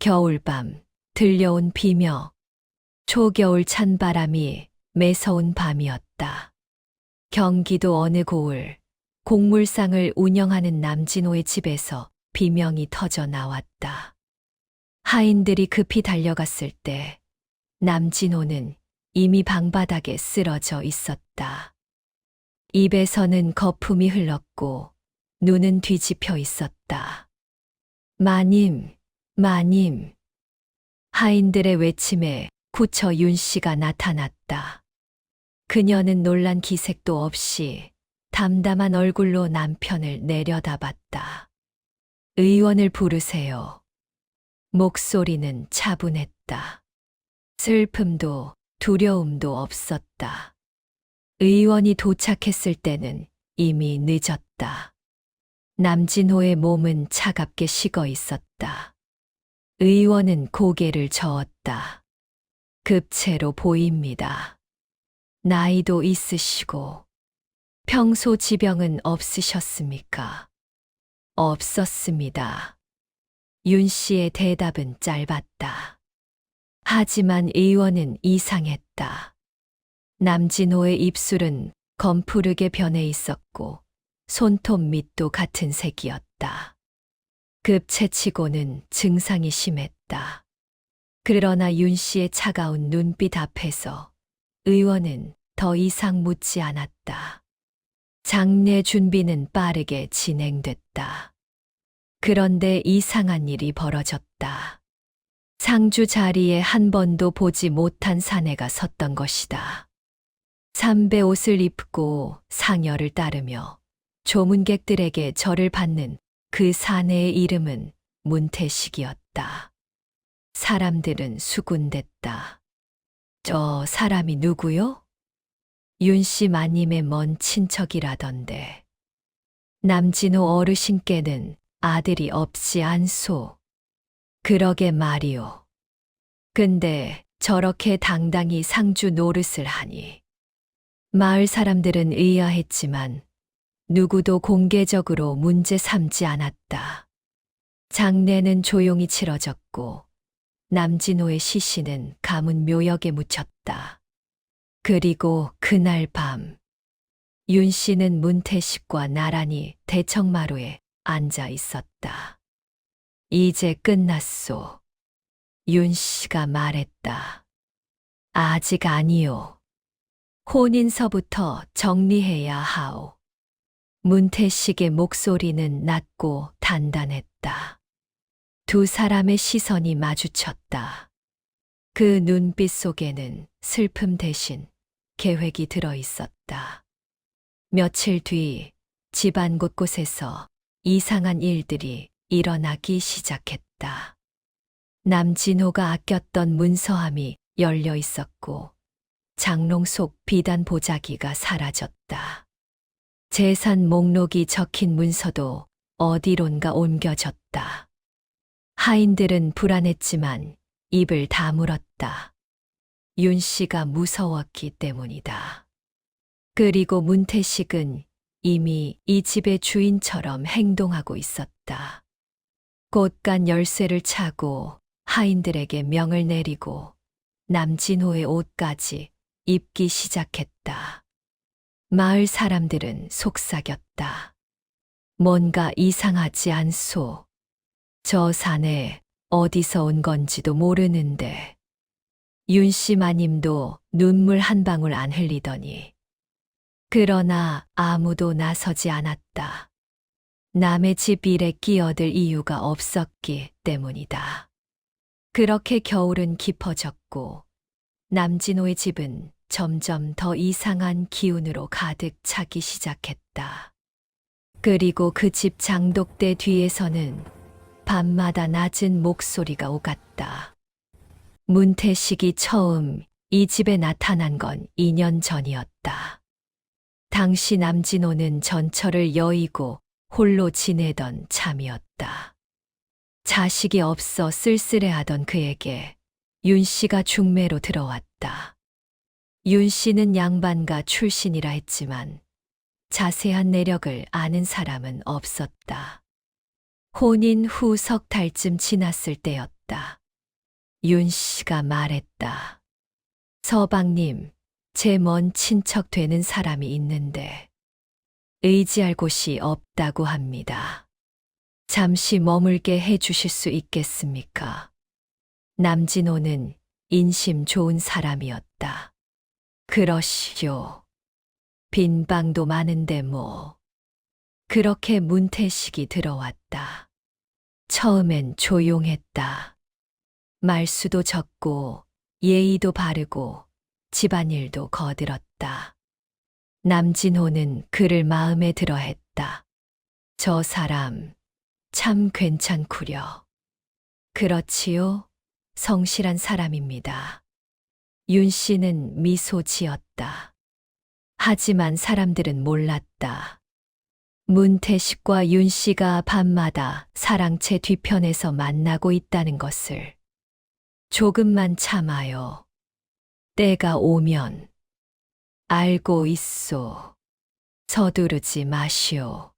겨울밤, 들려온 비명, 초겨울 찬바람이 매서운 밤이었다. 경기도 어느 고을, 곡물상을 운영하는 남진호의 집에서 비명이 터져 나왔다. 하인들이 급히 달려갔을 때 남진호는 이미 방바닥에 쓰러져 있었다. 입에서는 거품이 흘렀고 눈은 뒤집혀 있었다. 마님, 마님. 하인들의 외침에 구처 윤 씨가 나타났다. 그녀는 놀란 기색도 없이 담담한 얼굴로 남편을 내려다봤다. 의원을 부르세요. 목소리는 차분했다. 슬픔도 두려움도 없었다. 의원이 도착했을 때는 이미 늦었다. 남진호의 몸은 차갑게 식어 있었다. 의원은 고개를 저었다. 급체로 보입니다. 나이도 있으시고 평소 지병은 없으셨습니까? 없었습니다. 윤 씨의 대답은 짧았다. 하지만 의원은 이상했다. 남진호의 입술은 검푸르게 변해 있었고 손톱 밑도 같은 색이었다. 급체치고는 증상이 심했다. 그러나 윤 씨의 차가운 눈빛 앞에서 의원은 더 이상 묻지 않았다. 장례 준비는 빠르게 진행됐다. 그런데 이상한 일이 벌어졌다. 상주 자리에 한 번도 보지 못한 사내가 섰던 것이다. 삼배 옷을 입고 상여를 따르며 조문객들에게 절을 받는 그 사내의 이름은 문태식이었다. 사람들은 수군댔다. 저 사람이 누구요? 윤 씨 마님의 먼 친척이라던데. 남진호 어르신께는 아들이 없지 않소. 그러게 말이오. 근데 저렇게 당당히 상주 노릇을 하니. 마을 사람들은 의아했지만 누구도 공개적으로 문제 삼지 않았다. 장례는 조용히 치러졌고 남진호의 시신은 가문 묘역에 묻혔다. 그리고 그날 밤 윤 씨는 문태식과 나란히 대청마루에 앉아 있었다. 이제 끝났소. 윤 씨가 말했다. 아직 아니요. 혼인서부터 정리해야 하오. 문태식의 목소리는 낮고 단단했다. 두 사람의 시선이 마주쳤다. 그 눈빛 속에는 슬픔 대신 계획이 들어 있었다. 며칠 뒤 집안 곳곳에서 이상한 일들이 일어나기 시작했다. 남진호가 아꼈던 문서함이 열려 있었고 장롱 속 비단 보자기가 사라졌다. 재산 목록이 적힌 문서도 어디론가 옮겨졌다. 하인들은 불안했지만 입을 다물었다. 윤 씨가 무서웠기 때문이다. 그리고 문태식은 이미 이 집의 주인처럼 행동하고 있었다. 곳간 열쇠를 차고 하인들에게 명을 내리고 남진호의 옷까지 입기 시작했다. 마을 사람들은 속삭였다. 뭔가 이상하지 않소. 저 사내 어디서 온 건지도 모르는데. 윤 씨 마님도 눈물 한 방울 안 흘리더니. 그러나 아무도 나서지 않았다. 남의 집 일에 끼어들 이유가 없었기 때문이다. 그렇게 겨울은 깊어졌고 남진호의 집은 점점 더 이상한 기운으로 가득 차기 시작했다. 그리고 그 집 장독대 뒤에서는 밤마다 낮은 목소리가 오갔다. 문태식이 처음 이 집에 나타난 건 2년 전이었다. 당시 남진호는 전철을 여의고 홀로 지내던 참이었다. 자식이 없어 쓸쓸해하던 그에게 윤 씨가 중매로 들어왔다. 윤 씨는 양반가 출신이라 했지만 자세한 내력을 아는 사람은 없었다. 혼인 후 석 달쯤 지났을 때였다. 있었다. 윤 씨가 말했다. 서방님, 제 먼 친척 되는 사람이 있는데 의지할 곳이 없다고 합니다. 잠시 머물게 해 주실 수 있겠습니까? 남진호는 인심 좋은 사람이었다. 그러시오. 빈 방도 많은데 뭐. 그렇게 문태식이 들어왔다. 처음엔 조용했다. 말수도 적고 예의도 바르고 집안일도 거들었다. 남진호는 그를 마음에 들어 했다. 저 사람 참 괜찮구려. 그렇지요? 성실한 사람입니다. 윤 씨는 미소 지었다. 하지만 사람들은 몰랐다. 문태식과 윤 씨가 밤마다 사랑채 뒤편에서 만나고 있다는 것을. 조금만 참아요. 때가 오면. 알고 있소. 서두르지 마시오.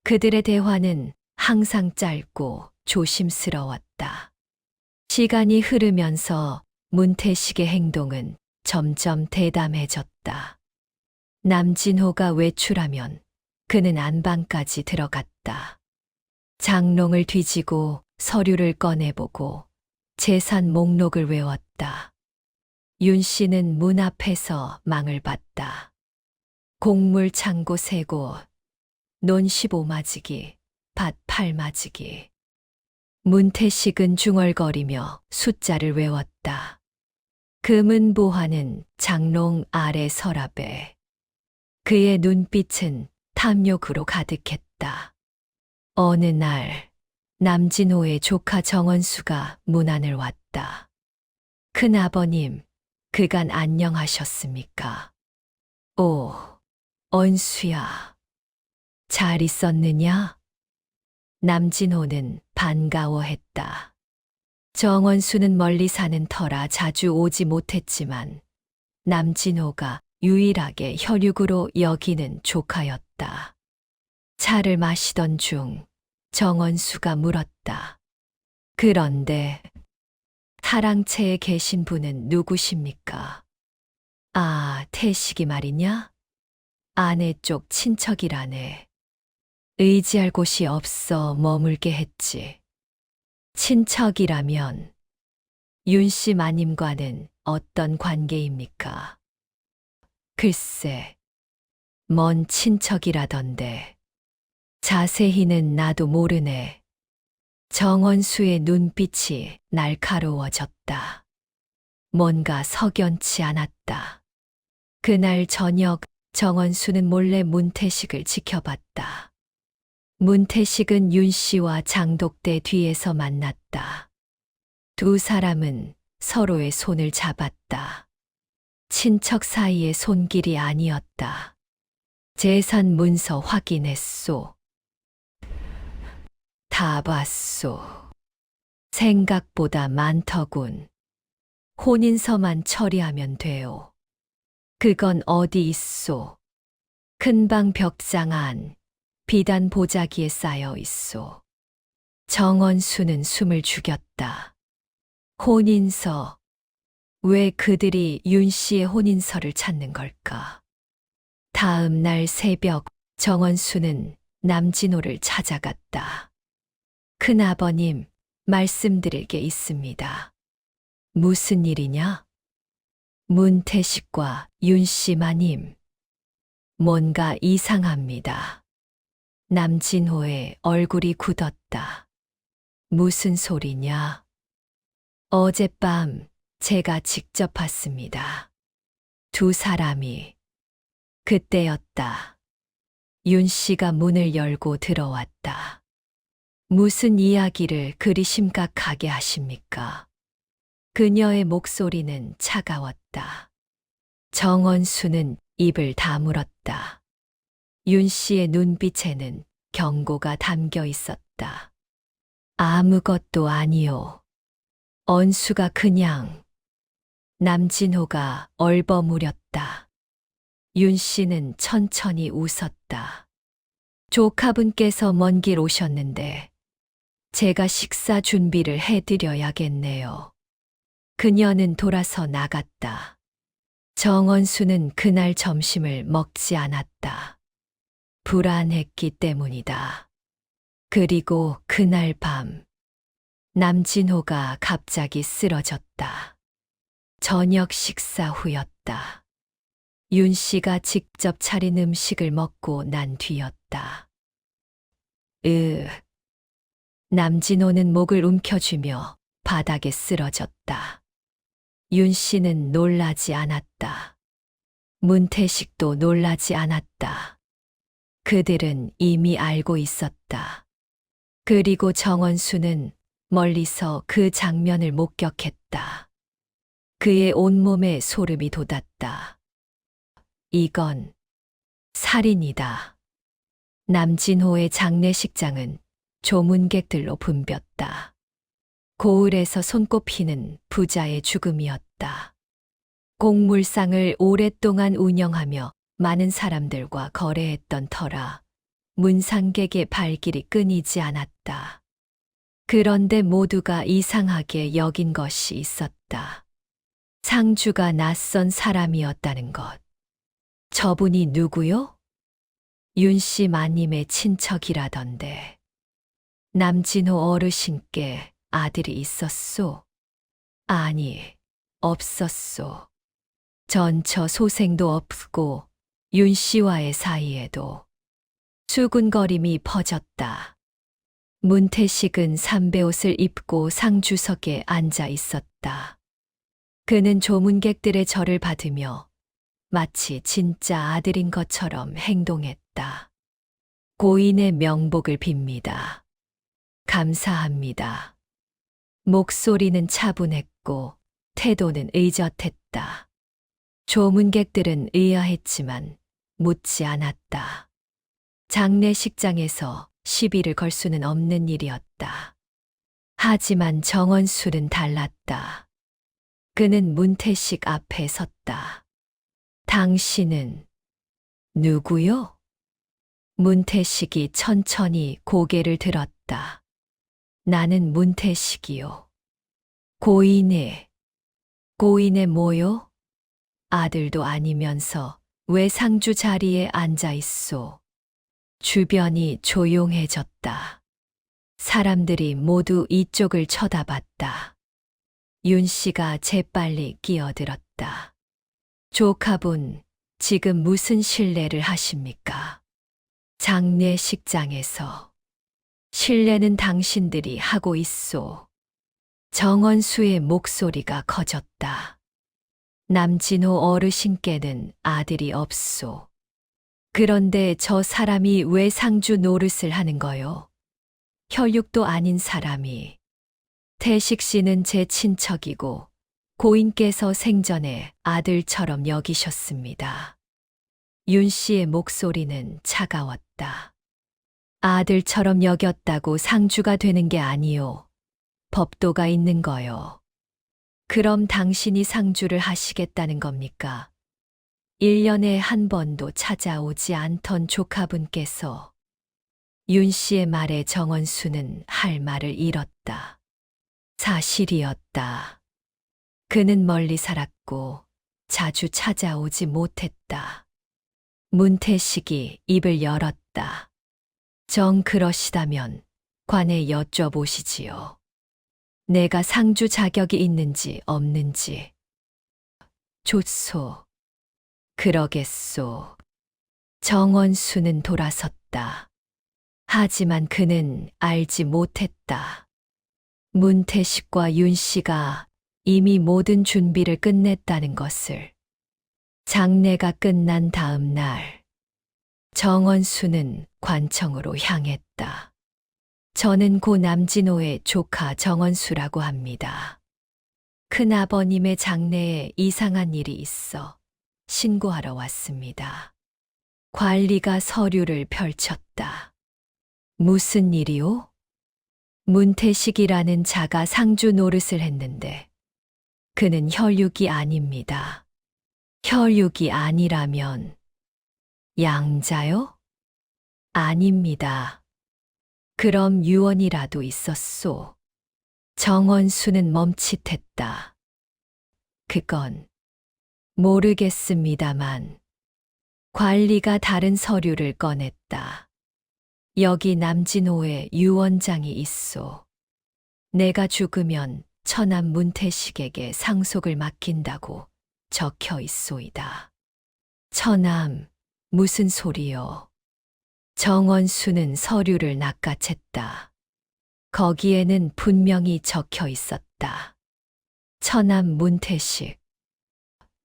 그들의 대화는 항상 짧고 조심스러웠다. 시간이 흐르면서 문태식의 행동은 점점 대담해졌다. 남진호가 외출하면 그는 안방까지 들어갔다. 장롱을 뒤지고 서류를 꺼내보고 재산 목록을 외웠다. 윤 씨는 문 앞에서 망을 봤다. 곡물 창고 3곳, 논 15마지기, 밭 8마지기. 문태식은 중얼거리며 숫자를 외웠다. 금은 보화는 장롱 아래 서랍에. 그의 눈빛은 탐욕으로 가득했다. 어느 날 남진호의 조카 정원수가 문 안을 왔다. 큰아버님, 그간 안녕하셨습니까? 오, 언수야. 잘 있었느냐? 남진호는 반가워했다. 정원수는 멀리 사는 터라 자주 오지 못했지만 남진호가 유일하게 혈육으로 여기는 조카였다. 차를 마시던 중 정원수가 물었다. 그런데 사랑채에 계신 분은 누구십니까? 아, 태식이 말이냐? 아내 쪽 친척이라네. 의지할 곳이 없어 머물게 했지. 친척이라면 윤 씨 마님과는 어떤 관계입니까? 글쎄, 먼 친척이라던데. 자세히는 나도 모르네. 정원수의 눈빛이 날카로워졌다. 뭔가 석연치 않았다. 그날 저녁 정원수는 몰래 문태식을 지켜봤다. 문태식은 윤 씨와 장독대 뒤에서 만났다. 두 사람은 서로의 손을 잡았다. 친척 사이의 손길이 아니었다. 재산 문서 확인했소. 다 봤소. 생각보다 많더군. 혼인서만 처리하면 돼요. 그건 어디 있소? 큰방 벽장 안, 비단 보자기에 쌓여 있소. 정원수는 숨을 죽였다. 혼인서. 왜 그들이 윤 씨의 혼인서를 찾는 걸까? 다음 날 새벽 정원수는 남진호를 찾아갔다. 큰아버님, 말씀드릴 게 있습니다. 무슨 일이냐? 문태식과 윤 씨 마님. 뭔가 이상합니다. 남진호의 얼굴이 굳었다. 무슨 소리냐? 어젯밤 제가 직접 봤습니다. 두 사람이. 그때였다. 윤 씨가 문을 열고 들어왔다. 무슨 이야기를 그리 심각하게 하십니까? 그녀의 목소리는 차가웠다. 정원수는 입을 다물었다. 윤 씨의 눈빛에는 경고가 담겨 있었다. 아무것도 아니요. 언수가 그냥. 남진호가 얼버무렸다. 윤 씨는 천천히 웃었다. 조카분께서 먼 길 오셨는데 제가 식사 준비를 해드려야겠네요. 그녀는 돌아서 나갔다. 정원수는 그날 점심을 먹지 않았다. 불안했기 때문이다. 그리고 그날 밤, 남진호가 갑자기 쓰러졌다. 저녁 식사 후였다. 윤 씨가 직접 차린 음식을 먹고 난 뒤였다. 남진호는 목을 움켜쥐며 바닥에 쓰러졌다. 윤 씨는 놀라지 않았다. 문태식도 놀라지 않았다. 그들은 이미 알고 있었다. 그리고 정원수는 멀리서 그 장면을 목격했다. 그의 온몸에 소름이 돋았다. 이건 살인이다. 남진호의 장례식장은 조문객들로 붐볐다. 고을에서 손꼽히는 부자의 죽음이었다. 곡물상을 오랫동안 운영하며 많은 사람들과 거래했던 터라 문상객의 발길이 끊이지 않았다. 그런데 모두가 이상하게 여긴 것이 있었다. 상주가 낯선 사람이었다는 것. 저분이 누구요? 윤 씨 마님의 친척이라던데. 남진호 어르신께 아들이 있었소? 아니, 없었소. 전처 소생도 없고 윤 씨와의 사이에도 수군거림이 퍼졌다. 문태식은 삼배옷을 입고 상주석에 앉아 있었다. 그는 조문객들의 절을 받으며 마치 진짜 아들인 것처럼 행동했다. 고인의 명복을 빕니다. 감사합니다. 목소리는 차분했고 태도는 의젓했다. 조문객들은 의아했지만 묻지 않았다. 장례식장에서 시비를 걸 수는 없는 일이었다. 하지만 정원술은 달랐다. 그는 문태식 앞에 섰다. 당신은 누구요? 문태식이 천천히 고개를 들었다. 나는 문태식이요. 고인의 뭐요? 아들도 아니면서 왜 상주 자리에 앉아 있소? 주변이 조용해졌다. 사람들이 모두 이쪽을 쳐다봤다. 윤 씨가 재빨리 끼어들었다. 조카분, 지금 무슨 실례를 하십니까? 장례식장에서. 실례는 당신들이 하고 있소. 정원수의 목소리가 커졌다. 남진호 어르신께는 아들이 없소. 그런데 저 사람이 왜 상주 노릇을 하는 거요? 혈육도 아닌 사람이. 태식 씨는 제 친척이고 고인께서 생전에 아들처럼 여기셨습니다. 윤 씨의 목소리는 차가웠다. 아들처럼 여겼다고 상주가 되는 게 아니요. 법도가 있는 거요. 그럼 당신이 상주를 하시겠다는 겁니까? 1년에 한 번도 찾아오지 않던 조카분께서. 윤 씨의 말에 정원수는 할 말을 잃었다. 사실이었다. 그는 멀리 살았고 자주 찾아오지 못했다. 문태식이 입을 열었다. 정 그러시다면 관에 여쭤보시지요. 내가 상주 자격이 있는지 없는지. 좋소. 그러겠소. 정원수는 돌아섰다. 하지만 그는 알지 못했다. 문태식과 윤 씨가 이미 모든 준비를 끝냈다는 것을. 장례가 끝난 다음 날, 정원수는 관청으로 향했다. 저는 고 남진호의 조카 정원수라고 합니다. 큰아버님의 장례에 이상한 일이 있어 신고하러 왔습니다. 관리가 서류를 펼쳤다. 무슨 일이요? 문태식이라는 자가 상주 노릇을 했는데 그는 혈육이 아닙니다. 혈육이 아니라면 양자요? 아닙니다. 그럼 유언이라도 있었소. 정원수는 멈칫했다. 그건 모르겠습니다만. 관리가 다른 서류를 꺼냈다. 여기 남진호의 유언장이 있소. 내가 죽으면 처남 문태식에게 상속을 맡긴다고 적혀 있소이다. 처남, 무슨 소리요? 정원수는 서류를 낚아챘다. 거기에는 분명히 적혀 있었다. 처남 문태식.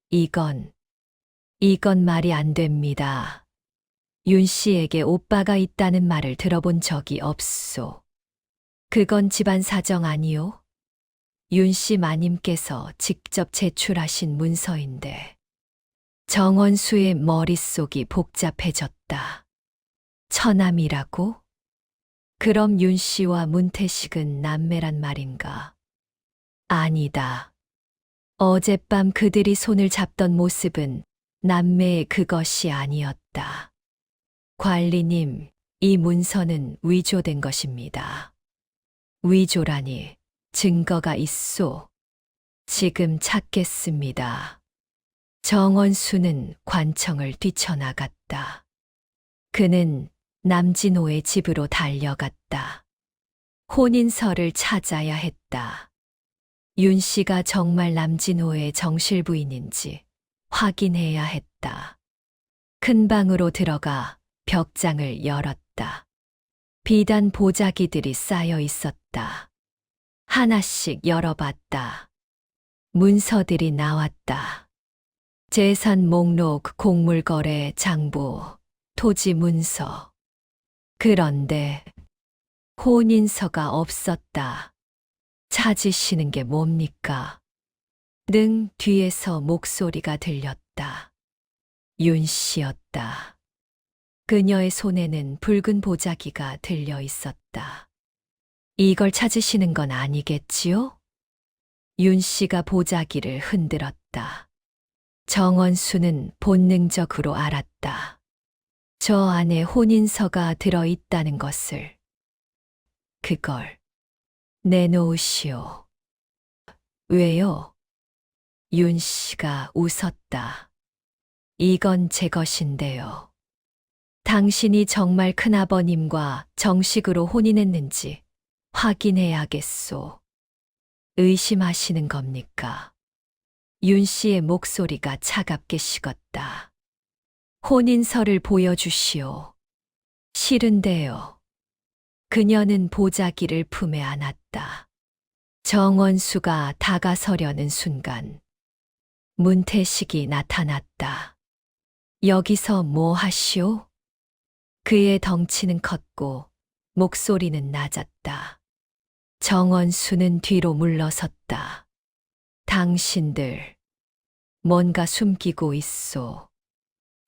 이건 말이 안 됩니다. 윤 씨에게 오빠가 있다는 말을 들어본 적이 없소. 그건 집안 사정 아니요? 윤 씨 마님께서 직접 제출하신 문서인데. 정원수의 머릿속이 복잡해졌다. 처남이라고? 그럼 윤 씨와 문태식은 남매란 말인가? 아니다. 어젯밤 그들이 손을 잡던 모습은 남매의 그것이 아니었다. 관리님, 이 문서는 위조된 것입니다. 위조라니 증거가 있소. 지금 찾겠습니다. 정원수는 관청을 뛰쳐나갔다. 그는 남진호의 집으로 달려갔다. 혼인서를 찾아야 했다. 윤 씨가 정말 남진호의 정실 부인인지 확인해야 했다. 큰 방으로 들어가 벽장을 열었다. 비단 보자기들이 쌓여 있었다. 하나씩 열어봤다. 문서들이 나왔다. 재산 목록, 곡물거래, 장부, 토지 문서. 그런데 혼인서가 없었다. 찾으시는 게 뭡니까? 등 뒤에서 목소리가 들렸다. 윤 씨였다. 그녀의 손에는 붉은 보자기가 들려 있었다. 이걸 찾으시는 건 아니겠지요? 윤 씨가 보자기를 흔들었다. 정원수는 본능적으로 알았다. 저 안에 혼인서가 들어있다는 것을. 그걸 내놓으시오. 왜요? 윤 씨가 웃었다. 이건 제 것인데요. 당신이 정말 큰아버님과 정식으로 혼인했는지 확인해야겠소. 의심하시는 겁니까? 윤 씨의 목소리가 차갑게 식었다. 혼인서를 보여주시오. 싫은데요. 그녀는 보자기를 품에 안았다. 정원수가 다가서려는 순간 문태식이 나타났다. 여기서 뭐 하시오? 그의 덩치는 컸고 목소리는 낮았다. 정원수는 뒤로 물러섰다. 당신들 뭔가 숨기고 있소.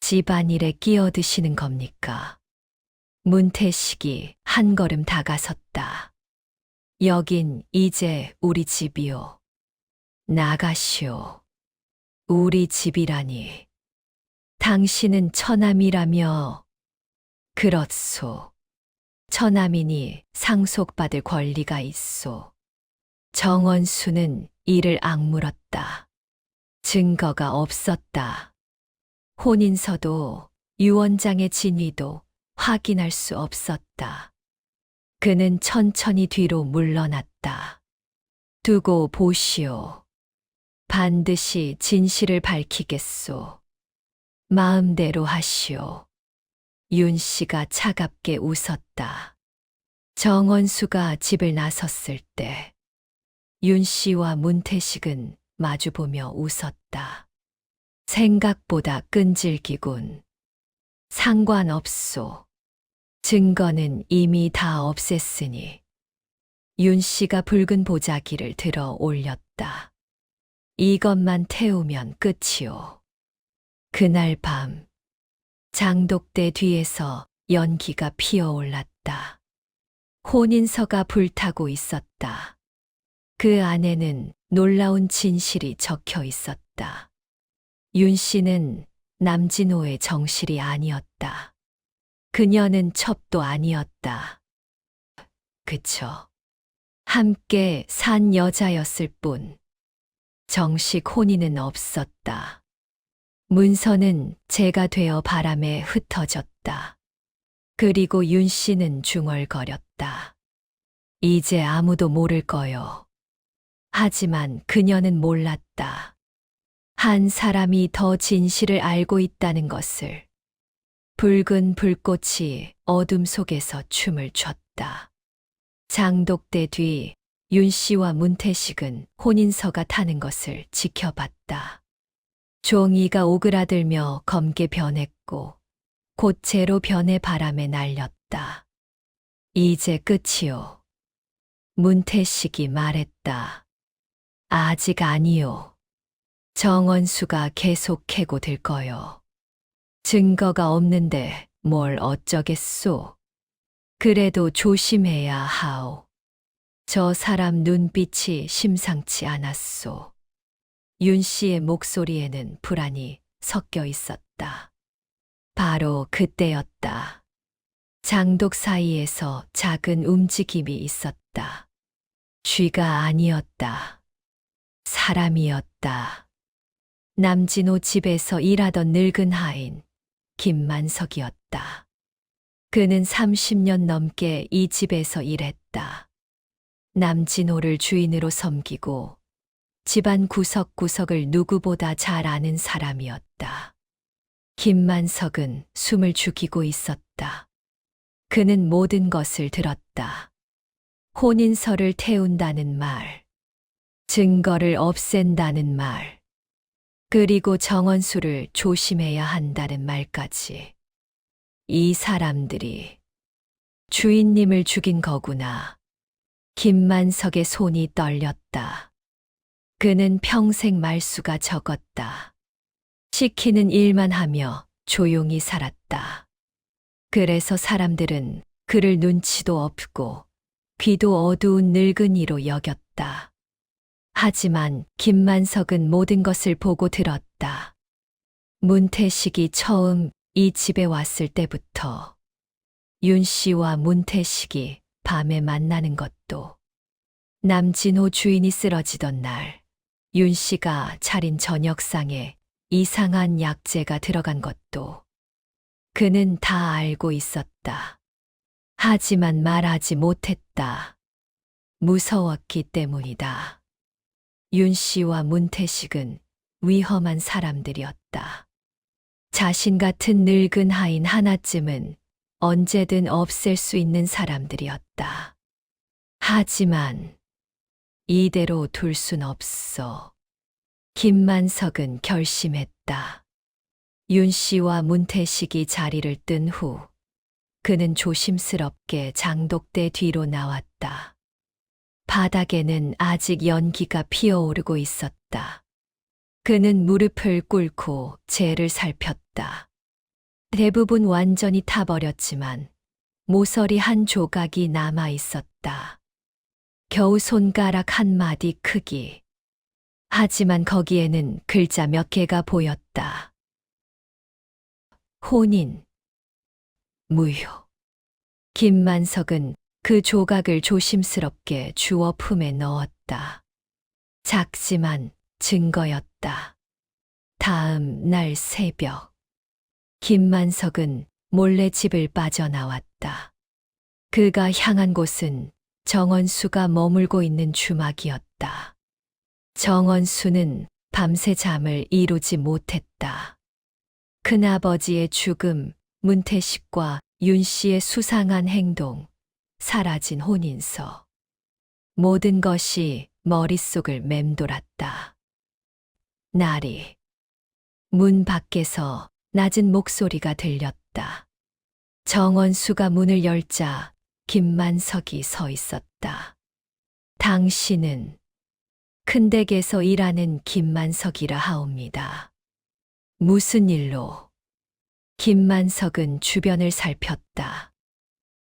집안일에 끼어드시는 겁니까? 문태식이 한 걸음 다가섰다. 여긴 이제 우리 집이요. 나가시오. 우리 집이라니. 당신은 처남이라며. 그렇소. 처남이니 상속받을 권리가 있소. 정원수는 이를 악물었다. 증거가 없었다. 혼인서도 유언장의 진위도 확인할 수 없었다. 그는 천천히 뒤로 물러났다. 두고 보시오. 반드시 진실을 밝히겠소. 마음대로 하시오. 윤 씨가 차갑게 웃었다. 정원수가 집을 나섰을 때 윤 씨와 문태식은 마주보며 웃었다. 생각보다 끈질기군. 상관없소. 증거는 이미 다 없앴으니. 윤 씨가 붉은 보자기를 들어 올렸다. 이것만 태우면 끝이오. 그날 밤 장독대 뒤에서 연기가 피어올랐다. 혼인서가 불타고 있었다. 그 안에는 놀라운 진실이 적혀 있었다. 윤 씨는 남진호의 정실이 아니었다. 그녀는 첩도 아니었다. 그쳐 함께 산 여자였을 뿐 정식 혼인은 없었다. 문서는 재가 되어 바람에 흩어졌다. 그리고 윤 씨는 중얼거렸다. 이제 아무도 모를 거요. 하지만 그녀는 몰랐다. 한 사람이 더 진실을 알고 있다는 것을. 붉은 불꽃이 어둠 속에서 춤을 췄다. 장독대 뒤 윤 씨와 문태식은 혼인서가 타는 것을 지켜봤다. 종이가 오그라들며 검게 변했고 곧 재로 변해 바람에 날렸다. 이제 끝이요. 문태식이 말했다. 아직 아니요. 정원수가 계속 캐고 들 거요. 증거가 없는데 뭘 어쩌겠소. 그래도 조심해야 하오. 저 사람 눈빛이 심상치 않았소. 윤 씨의 목소리에는 불안이 섞여 있었다. 바로 그때였다. 장독 사이에서 작은 움직임이 있었다. 쥐가 아니었다. 사람이었다. 남진호 집에서 일하던 늙은 하인, 김만석이었다. 그는 30년 넘게 이 집에서 일했다. 남진호를 주인으로 섬기고 집안 구석구석을 누구보다 잘 아는 사람이었다. 김만석은 숨을 죽이고 있었다. 그는 모든 것을 들었다. 혼인서를 태운다는 말, 증거를 없앤다는 말, 그리고 정원수를 조심해야 한다는 말까지. 이 사람들이 주인님을 죽인 거구나. 김만석의 손이 떨렸다. 그는 평생 말수가 적었다. 시키는 일만 하며 조용히 살았다. 그래서 사람들은 그를 눈치도 없고 귀도 어두운 늙은이로 여겼다. 하지만 김만석은 모든 것을 보고 들었다. 문태식이 처음 이 집에 왔을 때부터 윤 씨와 문태식이 밤에 만나는 것도, 남진호 주인이 쓰러지던 날 윤 씨가 차린 저녁상에 이상한 약재가 들어간 것도 그는 다 알고 있었다. 하지만 말하지 못했다. 무서웠기 때문이다. 윤 씨와 문태식은 위험한 사람들이었다. 자신 같은 늙은 하인 하나쯤은 언제든 없앨 수 있는 사람들이었다. 하지만 이대로 둘 순 없어. 김만석은 결심했다. 윤 씨와 문태식이 자리를 뜬 후 그는 조심스럽게 장독대 뒤로 나왔다. 바닥에는 아직 연기가 피어오르고 있었다. 그는 무릎을 꿇고 재를 살폈다. 대부분 완전히 타버렸지만 모서리 한 조각이 남아 있었다. 겨우 손가락 한 마디 크기. 하지만 거기에는 글자 몇 개가 보였다. 혼인, 무효. 김만석은 그 조각을 조심스럽게 주워 품에 넣었다. 작지만 증거였다. 다음 날 새벽, 김만석은 몰래 집을 빠져나왔다. 그가 향한 곳은 정원수가 머물고 있는 주막이었다. 정원수는 밤새 잠을 이루지 못했다. 큰아버지의 죽음, 문태식과 윤 씨의 수상한 행동, 사라진 혼인서. 모든 것이 머릿속을 맴돌았다. 나리. 문 밖에서 낮은 목소리가 들렸다. 정원수가 문을 열자 김만석이 서 있었다. 당신은 큰 댁에서 일하는 김만석이라 하옵니다. 무슨 일로? 김만석은 주변을 살폈다.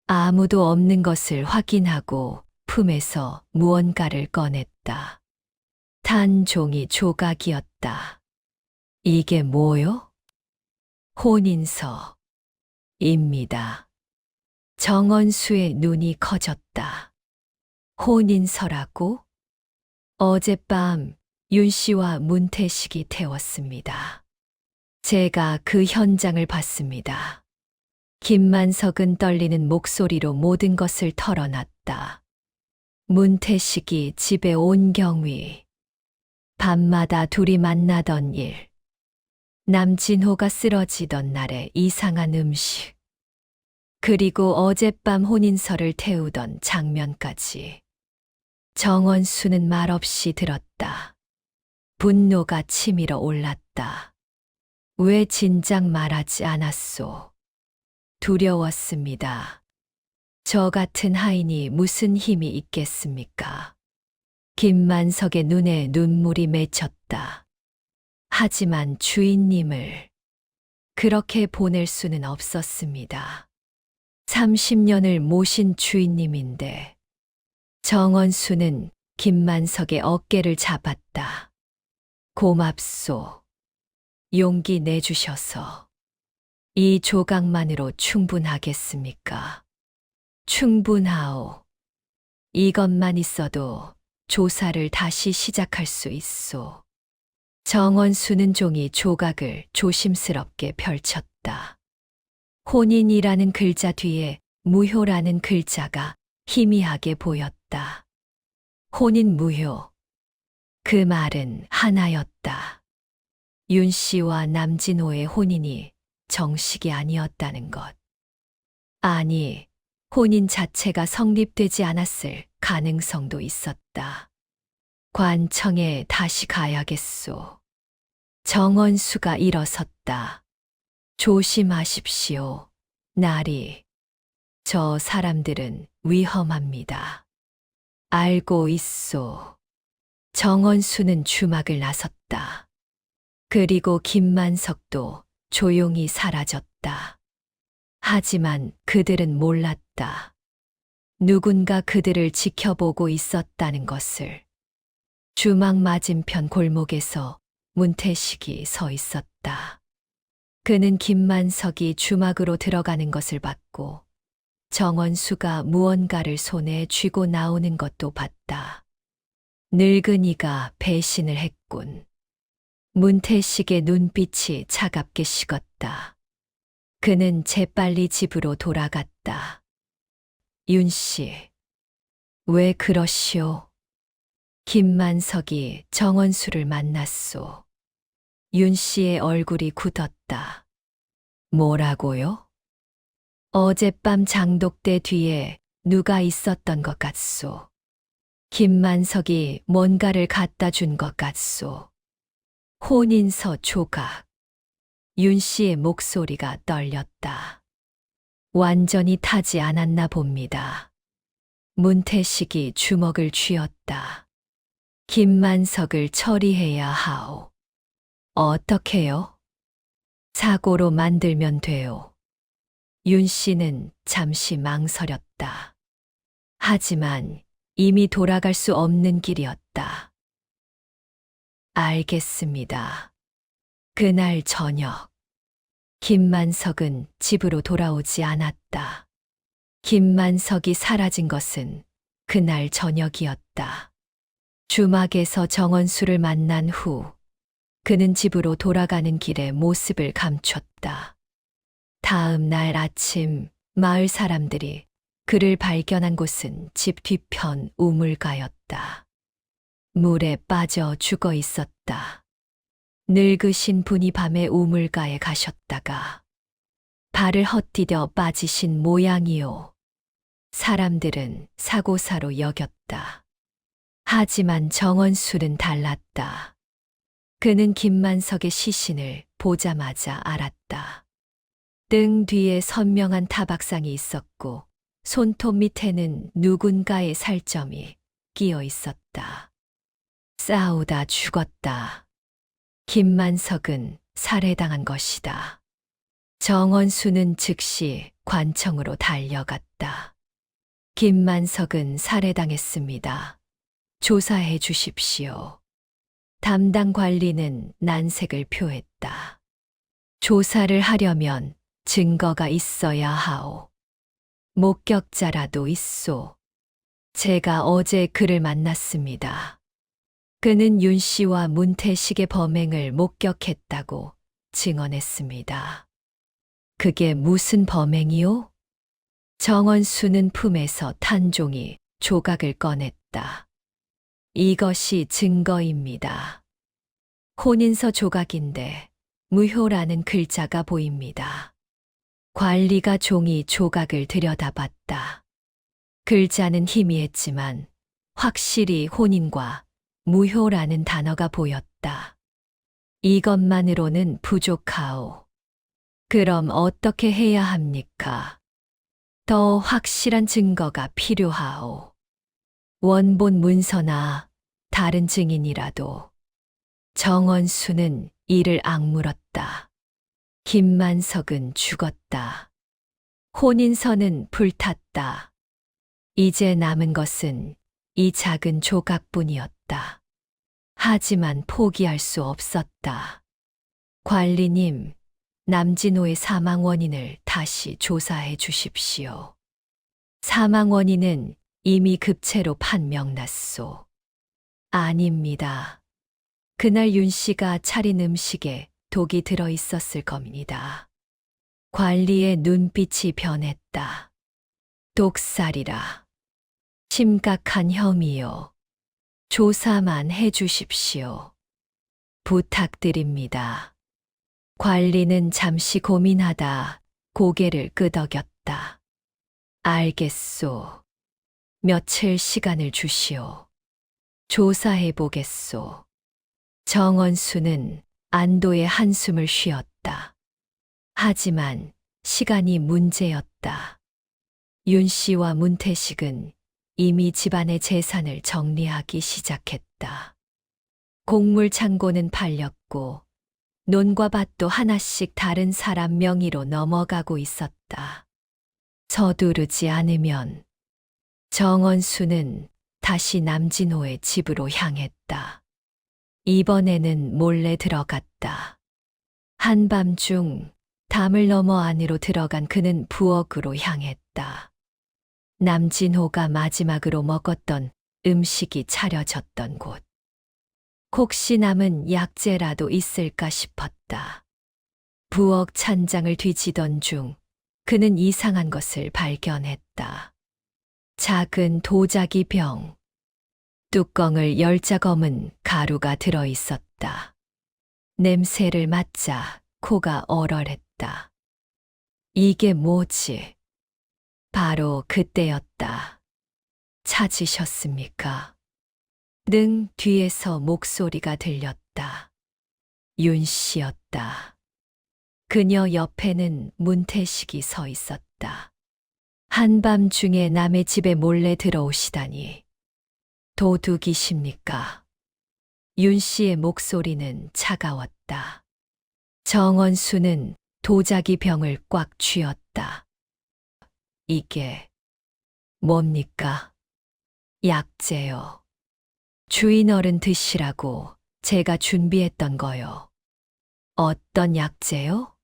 아무도 없는 것을 확인하고 품에서 무언가를 꺼냈다. 탄 종이 조각이었다. 이게 뭐요? 혼인서입니다. 정원수의 눈이 커졌다. 혼인서라고? 어젯밤 윤 씨와 문태식이 태웠습니다. 제가 그 현장을 봤습니다. 김만석은 떨리는 목소리로 모든 것을 털어놨다. 문태식이 집에 온 경위, 밤마다 둘이 만나던 일, 남진호가 쓰러지던 날의 이상한 음식, 그리고 어젯밤 혼인서를 태우던 장면까지. 정원수는 말없이 들었다. 분노가 치밀어 올랐다. 왜 진작 말하지 않았소? 두려웠습니다. 저 같은 하인이 무슨 힘이 있겠습니까? 김만석의 눈에 눈물이 맺혔다. 하지만 주인님을 그렇게 보낼 수는 없었습니다. 30년을 모신 주인님인데. 정원수는 김만석의 어깨를 잡았다. 고맙소. 용기 내주셔서. 이 조각만으로 충분하겠습니까? 충분하오. 이것만 있어도 조사를 다시 시작할 수 있소. 정원수는 종이 조각을 조심스럽게 펼쳤다. 혼인이라는 글자 뒤에 무효라는 글자가 희미하게 보였다. 혼인 무효. 그 말은 하나였다. 윤 씨와 남진호의 혼인이 정식이 아니었다는 것. 아니, 혼인 자체가 성립되지 않았을 가능성도 있었다. 관청에 다시 가야겠소. 정원수가 일어섰다. 조심하십시오. 나리. 저 사람들은 위험합니다. 알고 있소. 정원수는 주막을 나섰다. 그리고 김만석도 조용히 사라졌다. 하지만 그들은 몰랐다. 누군가 그들을 지켜보고 있었다는 것을. 주막 맞은편 골목에서 문태식이 서 있었다. 그는 김만석이 주막으로 들어가는 것을 봤고 정원수가 무언가를 손에 쥐고 나오는 것도 봤다. 늙은이가 배신을 했군. 문태식의 눈빛이 차갑게 식었다. 그는 재빨리 집으로 돌아갔다. 윤 씨, 왜 그러시오? 김만석이 정원수를 만났소. 윤 씨의 얼굴이 굳었다. 뭐라고요? 어젯밤 장독대 뒤에 누가 있었던 것 같소. 김만석이 뭔가를 갖다 준 것 같소. 혼인서 조각. 윤 씨의 목소리가 떨렸다. 완전히 타지 않았나 봅니다. 문태식이 주먹을 쥐었다. 김만석을 처리해야 하오. 어떻게요? 사고로 만들면 돼요. 윤 씨는 잠시 망설였다. 하지만 이미 돌아갈 수 없는 길이었다. 알겠습니다. 그날 저녁, 김만석은 집으로 돌아오지 않았다. 김만석이 사라진 것은 그날 저녁이었다. 주막에서 정원수를 만난 후 그는 집으로 돌아가는 길에 모습을 감췄다. 다음 날 아침 마을 사람들이 그를 발견한 곳은 집 뒤편 우물가였다. 물에 빠져 죽어 있었다. 늙으신 분이 밤에 우물가에 가셨다가 발을 헛디뎌 빠지신 모양이요. 사람들은 사고사로 여겼다. 하지만 정원수는 달랐다. 그는 김만석의 시신을 보자마자 알았다. 등 뒤에 선명한 타박상이 있었고 손톱 밑에는 누군가의 살점이 끼어 있었다. 싸우다 죽었다. 김만석은 살해당한 것이다. 정원수는 즉시 관청으로 달려갔다. 김만석은 살해당했습니다. 조사해 주십시오. 담당 관리는 난색을 표했다. 조사를 하려면 증거가 있어야 하오. 목격자라도 있소. 제가 어제 그를 만났습니다. 그는 윤 씨와 문태식의 범행을 목격했다고 증언했습니다. 그게 무슨 범행이요? 정원수는 품에서 탄종이 조각을 꺼냈다. 이것이 증거입니다. 혼인서 조각인데 무효라는 글자가 보입니다. 관리가 종이 조각을 들여다봤다. 글자는 희미했지만 확실히 혼인과 무효라는 단어가 보였다. 이것만으로는 부족하오. 그럼 어떻게 해야 합니까? 더 확실한 증거가 필요하오. 원본 문서나 다른 증인이라도. 정원수는 이를 악물었다. 김만석은 죽었다. 혼인서는 불탔다. 이제 남은 것은 이 작은 조각뿐이었다. 하지만 포기할 수 없었다. 관리님, 남진호의 사망 원인을 다시 조사해 주십시오. 사망 원인은 이미 급체로 판명났소. 아닙니다. 그날 윤 씨가 차린 음식에 독이 들어 있었을 겁니다. 관리의 눈빛이 변했다. 독살이라. 심각한 혐의요. 조사만 해 주십시오. 부탁드립니다. 관리는 잠시 고민하다 고개를 끄덕였다. 알겠소. 며칠 시간을 주시오. 조사해 보겠소. 정원수는 안도의 한숨을 쉬었다. 하지만 시간이 문제였다. 윤 씨와 문태식은 이미 집안의 재산을 정리하기 시작했다. 곡물 창고는 팔렸고 논과 밭도 하나씩 다른 사람 명의로 넘어가고 있었다. 서두르지 않으면 정원수는 다시 남진호의 집으로 향했다. 이번에는 몰래 들어갔다. 한밤중 담을 넘어 안으로 들어간 그는 부엌으로 향했다. 남진호가 마지막으로 먹었던 음식이 차려졌던 곳. 혹시 남은 약재라도 있을까 싶었다. 부엌 찬장을 뒤지던 중 그는 이상한 것을 발견했다. 작은 도자기 병. 뚜껑을 열 자검은 가루가 들어 있었다. 냄새를 맡자 코가 얼얼했다. 이게 뭐지? 바로 그때였다. 찾으셨습니까? 능 뒤에서 목소리가 들렸다. 윤 씨였다. 그녀 옆에는 문태식이 서 있었다. 한밤중에 남의 집에 몰래 들어오시다니. 도둑이십니까? 윤 씨의 목소리는 차가웠다. 정원수는 도자기 병을 꽉 쥐었다. 이게 뭡니까? 약재요. 주인 어른 드시라고 제가 준비했던 거요. 어떤 약재요?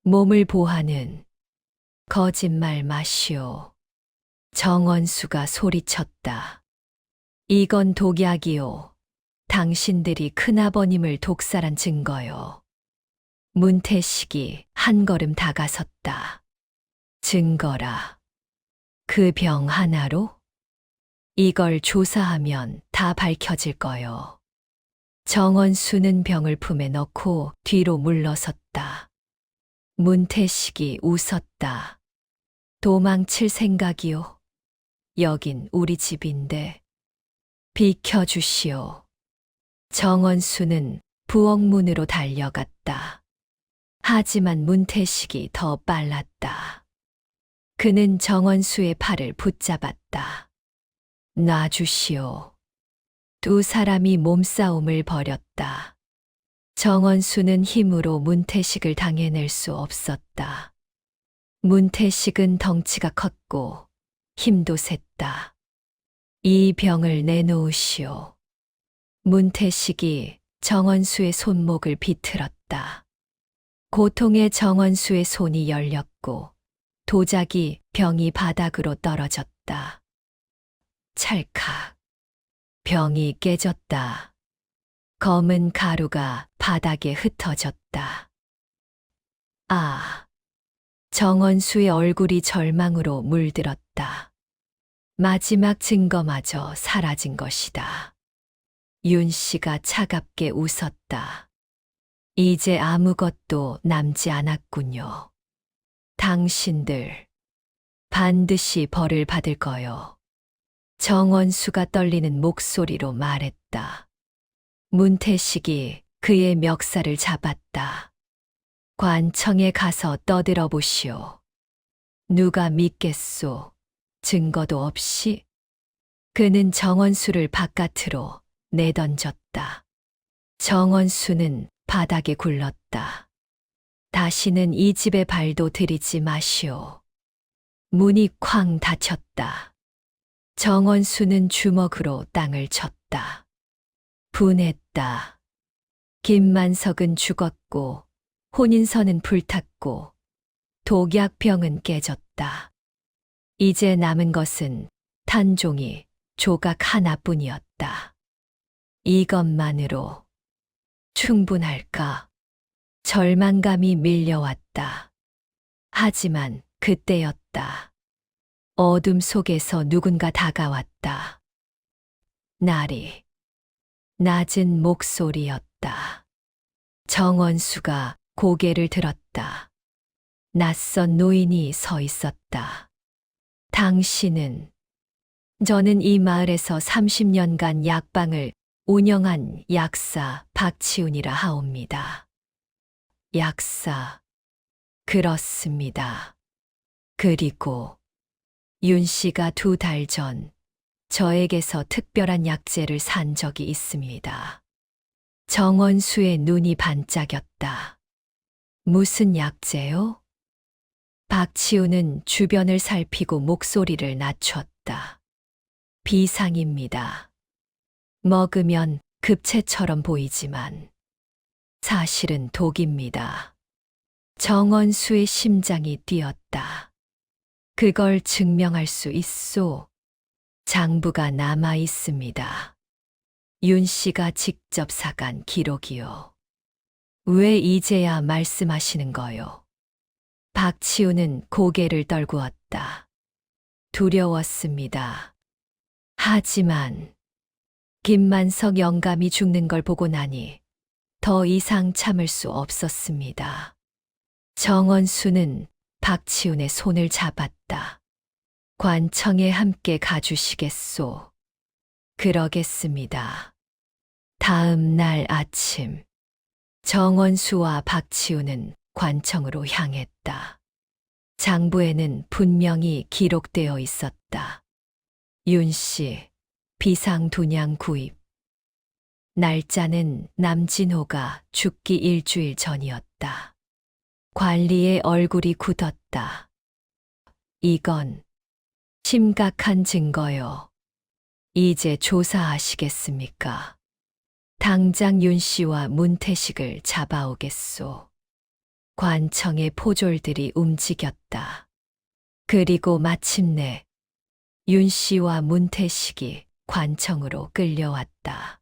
몸을 보하는. 거짓말 마시오. 정원수가 소리쳤다. 이건 독약이요. 당신들이 큰아버님을 독살한 증거요. 문태식이 한 걸음 다가섰다. 증거라. 그 병 하나로? 이걸 조사하면 다 밝혀질 거요. 정원수는 병을 품에 넣고 뒤로 물러섰다. 문태식이 웃었다. 도망칠 생각이요. 여긴 우리 집인데. 비켜주시오. 정원수는 부엌 문으로 달려갔다. 하지만 문태식이 더 빨랐다. 그는 정원수의 팔을 붙잡았다. 놔주시오. 두 사람이 몸싸움을 벌였다. 정원수는 힘으로 문태식을 당해낼 수 없었다. 문태식은 덩치가 컸고 힘도 셌다. 이 병을 내놓으시오. 문태식이 정원수의 손목을 비틀었다. 고통에 정원수의 손이 열렸고 도자기 병이 바닥으로 떨어졌다. 찰칵. 병이 깨졌다. 검은 가루가 바닥에 흩어졌다. 아. 정원수의 얼굴이 절망으로 물들었다. 마지막 증거마저 사라진 것이다. 윤 씨가 차갑게 웃었다. 이제 아무것도 남지 않았군요. 당신들 반드시 벌을 받을 거요. 정원수가 떨리는 목소리로 말했다. 문태식이 그의 멱살을 잡았다. 관청에 가서 떠들어 보시오. 누가 믿겠소? 증거도 없이? 그는 정원수를 바깥으로 내던졌다. 정원수는 바닥에 굴렀다. 다시는 이 집에 발도 들이지 마시오. 문이 쾅 닫혔다. 정원수는 주먹으로 땅을 쳤다. 분했다. 김만석은 죽었고 혼인서는 불탔고 독약병은 깨졌다. 이제 남은 것은 탄종이 조각 하나뿐이었다. 이것만으로 충분할까? 절망감이 밀려왔다. 하지만 그때였다. 어둠 속에서 누군가 다가왔다. 나리. 낮은 목소리였다. 정원수가 고개를 들었다. 낯선 노인이 서 있었다. 당신은? 저는 이 마을에서 30년간 약방을 운영한 약사 박치훈이라 하옵니다. 약사. 그렇습니다. 그리고 윤 씨가 2달 전 저에게서 특별한 약재를 산 적이 있습니다. 정원수의 눈이 반짝였다. 무슨 약재요? 박치훈은 주변을 살피고 목소리를 낮췄다. 비상입니다. 먹으면 급체처럼 보이지만 사실은 독입니다. 정원수의 심장이 뛰었다. 그걸 증명할 수 있소. 장부가 남아 있습니다. 윤 씨가 직접 사간 기록이요. 왜 이제야 말씀하시는 거요? 박치훈은 고개를 떨구었다. 두려웠습니다. 하지만 김만석 영감이 죽는 걸 보고 나니 더 이상 참을 수 없었습니다. 정원수는 박치훈의 손을 잡았다. 관청에 함께 가주시겠소. 그러겠습니다. 다음 날 아침, 정원수와 박치훈은 관청으로 향했다. 장부에는 분명히 기록되어 있었다. 윤 씨, 비상 분양 구입. 날짜는 남진호가 죽기 일주일 전이었다. 관리의 얼굴이 굳었다. 이건 심각한 증거요. 이제 조사하시겠습니까? 당장 윤 씨와 문태식을 잡아오겠소. 관청의 포졸들이 움직였다. 그리고 마침내 윤 씨와 문태식이 관청으로 끌려왔다.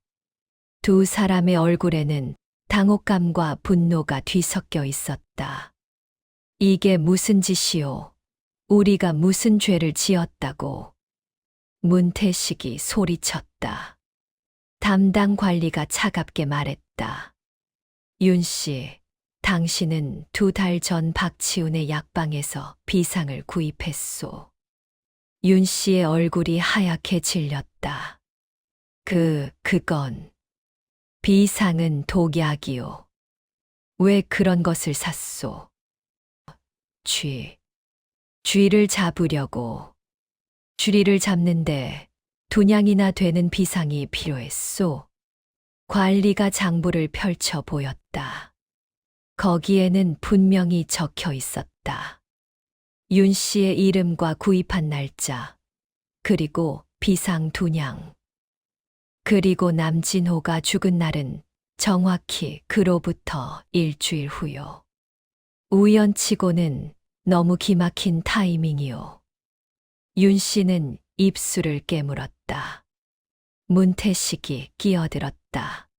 2 사람의 얼굴에는 당혹감과 분노가 뒤섞여 있었다. 이게 무슨 짓이오? 우리가 무슨 죄를 지었다고? 문태식이 소리쳤다. 담당 관리가 차갑게 말했다. 윤 씨, 당신은 2달 전 박치훈의 약방에서 비상을 구입했소. 윤 씨의 얼굴이 하얗게 질렸다. 그건 비상은 독약이요. 왜 그런 것을 샀소? 쥐를 잡으려고. 쥐리를 잡는데 2냥이나 되는 비상이 필요했소. 관리가 장부를 펼쳐 보였다. 거기에는 분명히 적혀 있었다. 윤 씨의 이름과 구입한 날짜, 그리고 비상 2냥. 그리고 남진호가 죽은 날은 정확히 그로부터 일주일 후요. 우연치고는 너무 기막힌 타이밍이요. 윤 씨는 입술을 깨물었다. 문태식이 끼어들었다.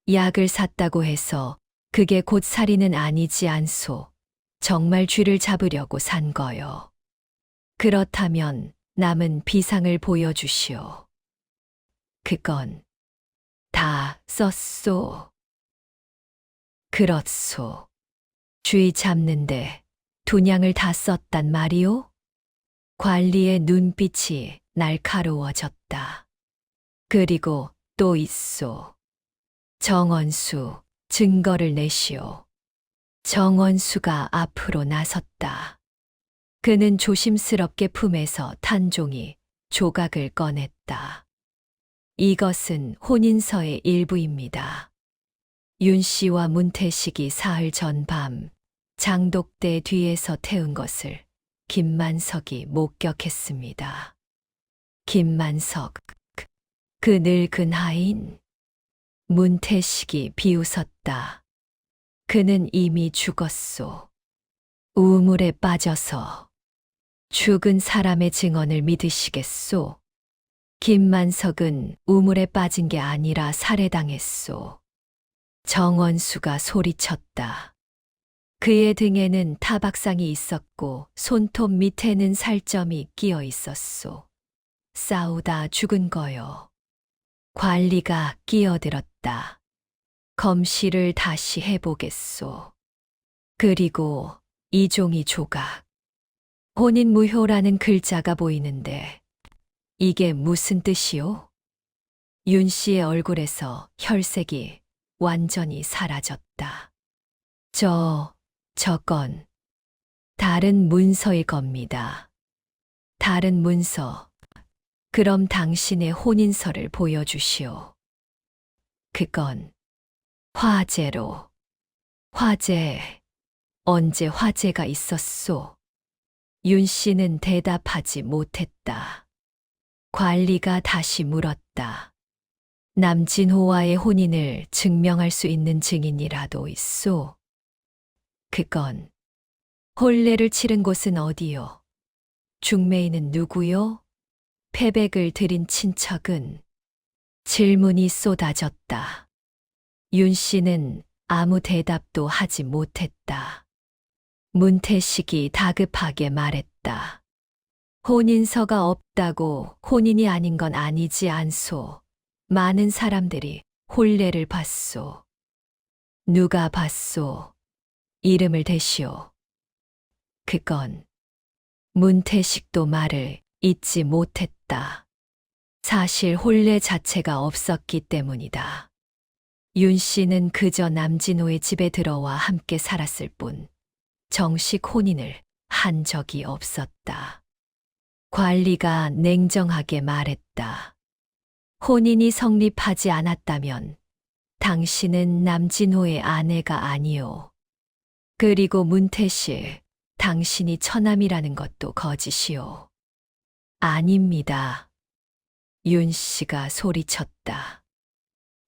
약을 샀다고 해서 그게 곧 살인은 아니지 않소. 정말 쥐를 잡으려고 산 거요. 그렇다면 남은 비상을 보여주시오. 그건 다 썼소. 그렇소. 쥐 잡는데 분양을 다 썼단 말이오? 관리의 눈빛이 날카로워졌다. 그리고 또 있소. 정원수, 증거를 내시오. 정원수가 앞으로 나섰다. 그는 조심스럽게 품에서 탄종이 조각을 꺼냈다. 이것은 혼인서의 일부입니다. 윤 씨와 문태식이 사흘 전 밤 장독대 뒤에서 태운 것을 김만석이 목격했습니다. 김만석, 그 늙은 하인. 문태식이 비웃었다. 그는 이미 죽었소. 우물에 빠져서. 죽은 사람의 증언을 믿으시겠소? 김만석은 우물에 빠진 게 아니라 살해당했소. 정원수가 소리쳤다. 그의 등에는 타박상이 있었고 손톱 밑에는 살점이 끼어 있었소. 싸우다 죽은 거요. 관리가 끼어들었다. 검시를 다시 해보겠소. 그리고 이종이 조각. 혼인무효라는 글자가 보이는데 이게 무슨 뜻이오? 윤 씨의 얼굴에서 혈색이 완전히 사라졌다. 저건 다른 문서일 겁니다. 다른 문서. 그럼 당신의 혼인서를 보여주시오. 그건 화재로. 화재. 언제 화재가 있었소? 윤 씨는 대답하지 못했다. 관리가 다시 물었다. 남진호와의 혼인을 증명할 수 있는 증인이라도 있소? 그건 혼례를 치른 곳은 어디요? 중매인은 누구요? 패백을 들인 친척은? 질문이 쏟아졌다. 윤 씨는 아무 대답도 하지 못했다. 문태식이 다급하게 말했다. 혼인서가 없다고 혼인이 아닌 건 아니지 않소. 많은 사람들이 혼례를 봤소. 누가 봤소? 이름을 대시오. 그건 문태식도 말을 잇지 못했다. 사실 혼례 자체가 없었기 때문이다. 윤 씨는 그저 남진호의 집에 들어와 함께 살았을 뿐 정식 혼인을 한 적이 없었다. 관리가 냉정하게 말했다. 혼인이 성립하지 않았다면 당신은 남진호의 아내가 아니오. 그리고 문태식, 당신이 처남이라는 것도 거짓이오. 아닙니다. 윤 씨가 소리쳤다.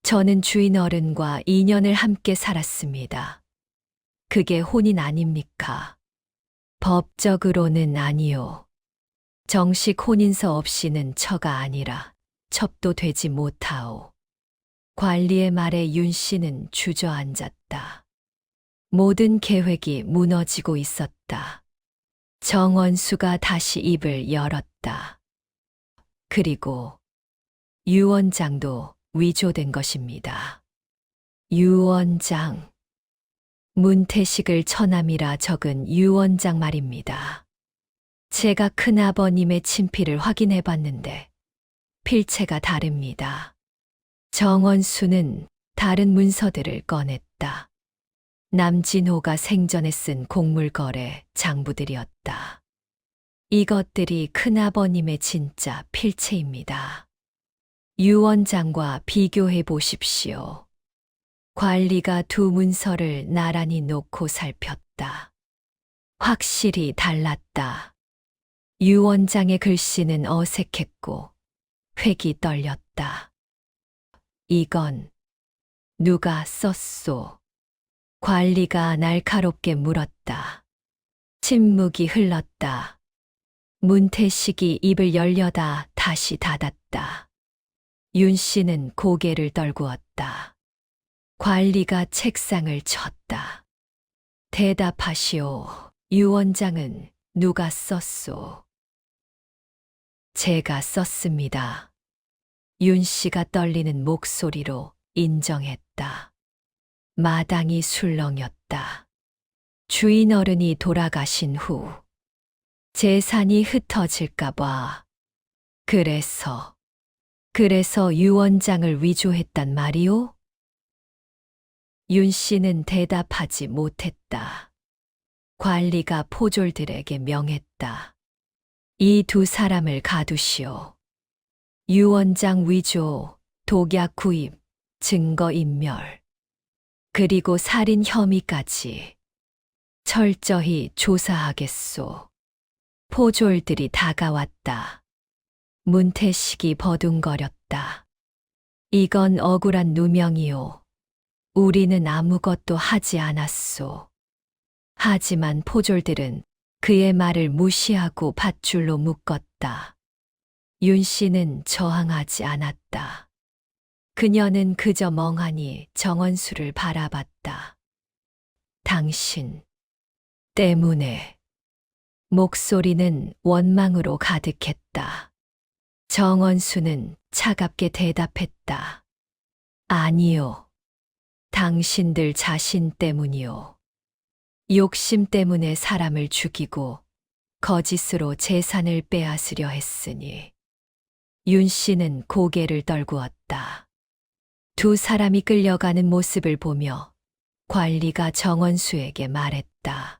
저는 주인 어른과 2년을 함께 살았습니다. 그게 혼인 아닙니까? 법적으로는 아니오. 정식 혼인서 없이는 처가 아니라 첩도 되지 못하오. 관리의 말에 윤 씨는 주저앉았다. 모든 계획이 무너지고 있었다. 정원수가 다시 입을 열었다. 그리고 유 원장도 위조된 것입니다. 유 원장. 문태식을 처남이라 적은 유 원장 말입니다. 제가 큰아버님의 친필을 확인해 봤는데 필체가 다릅니다. 정원수는 다른 문서들을 꺼냈다. 남진호가 생전에 쓴 곡물거래 장부들이었다. 이것들이 큰아버님의 진짜 필체입니다. 유 원장과 비교해 보십시오. 관리가 두 문서를 나란히 놓고 살폈다. 확실히 달랐다. 유 원장의 글씨는 어색했고 획이 떨렸다. 이건 누가 썼소? 관리가 날카롭게 물었다. 침묵이 흘렀다. 문태식이 입을 열려다 다시 닫았다. 윤 씨는 고개를 떨구었다. 관리가 책상을 쳤다. 대답하시오. 유 원장은 누가 썼소? 제가 썼습니다. 윤 씨가 떨리는 목소리로 인정했다. 마당이 술렁였다. 주인 어른이 돌아가신 후 재산이 흩어질까봐. 그래서 유 원장을 위조했단 말이오? 윤 씨는 대답하지 못했다. 관리가 포졸들에게 명했다. 이 두 사람을 가두시오. 유 원장 위조, 독약 구입, 증거 인멸, 그리고 살인 혐의까지 철저히 조사하겠소. 포졸들이 다가왔다. 문태식이 버둥거렸다. 이건 억울한 누명이오. 우리는 아무것도 하지 않았소. 하지만 포졸들은 그의 말을 무시하고 밧줄로 묶었다. 윤 씨는 저항하지 않았다. 그녀는 그저 멍하니 정원수를 바라봤다. 당신 때문에. 목소리는 원망으로 가득했다. 정원수는 차갑게 대답했다. 아니요. 당신들 자신 때문이요. 욕심 때문에 사람을 죽이고 거짓으로 재산을 빼앗으려 했으니. 윤 씨는 고개를 떨구었다. 두 사람이 끌려가는 모습을 보며 관리가 정원수에게 말했다.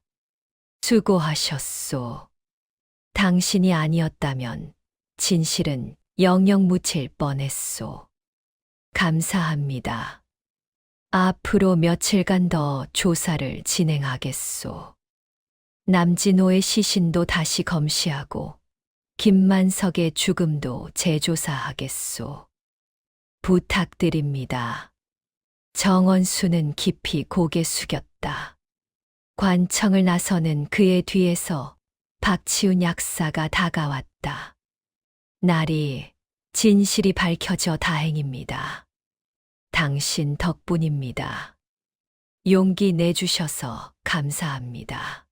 수고하셨소. 당신이 아니었다면 진실은 영영 묻힐 뻔했소. 감사합니다. 앞으로 며칠간 더 조사를 진행하겠소. 남진호의 시신도 다시 검시하고 김만석의 죽음도 재조사하겠소. 부탁드립니다. 정원수는 깊이 고개 숙였다. 관청을 나서는 그의 뒤에서 박치훈 약사가 다가왔다. 날이 진실이 밝혀져 다행입니다. 당신 덕분입니다. 용기 내주셔서 감사합니다.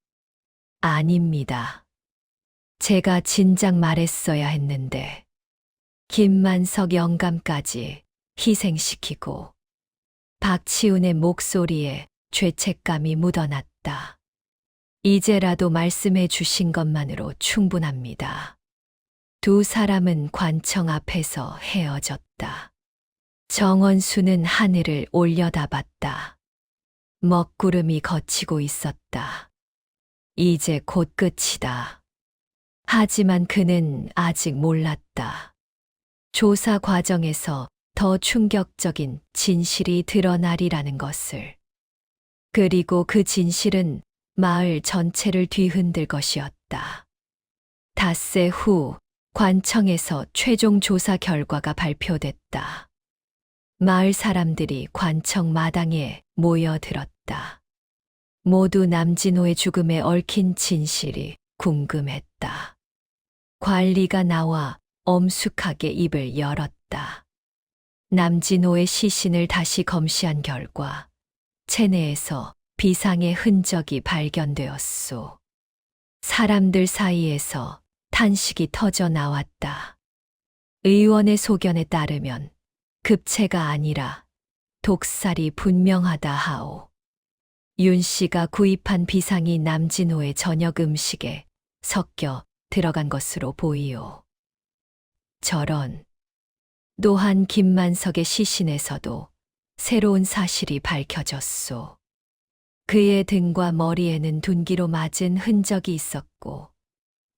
아닙니다. 제가 진작 말했어야 했는데 김만석 영감까지 희생시키고. 박치훈의 목소리에 죄책감이 묻어났다. 이제라도 말씀해 주신 것만으로 충분합니다. 두 사람은 관청 앞에서 헤어졌다. 정원수는 하늘을 올려다봤다. 먹구름이 걷히고 있었다. 이제 곧 끝이다. 하지만 그는 아직 몰랐다. 조사 과정에서 더 충격적인 진실이 드러나리라는 것을. 그리고 그 진실은 마을 전체를 뒤흔들 것이었다. 닷새 후 관청에서 최종 조사 결과가 발표됐다. 마을 사람들이 관청 마당에 모여들었다. 모두 남진호의 죽음에 얽힌 진실이 궁금했다. 관리가 나와 엄숙하게 입을 열었다. 남진호의 시신을 다시 검시한 결과 체내에서 비상의 흔적이 발견되었소. 사람들 사이에서 탄식이 터져 나왔다. 의원의 소견에 따르면 급체가 아니라 독살이 분명하다 하오. 윤 씨가 구입한 비상이 남진호의 저녁 음식에 섞여 들어간 것으로 보이오. 저런. 또한 김만석의 시신에서도 새로운 사실이 밝혀졌소. 그의 등과 머리에는 둔기로 맞은 흔적이 있었고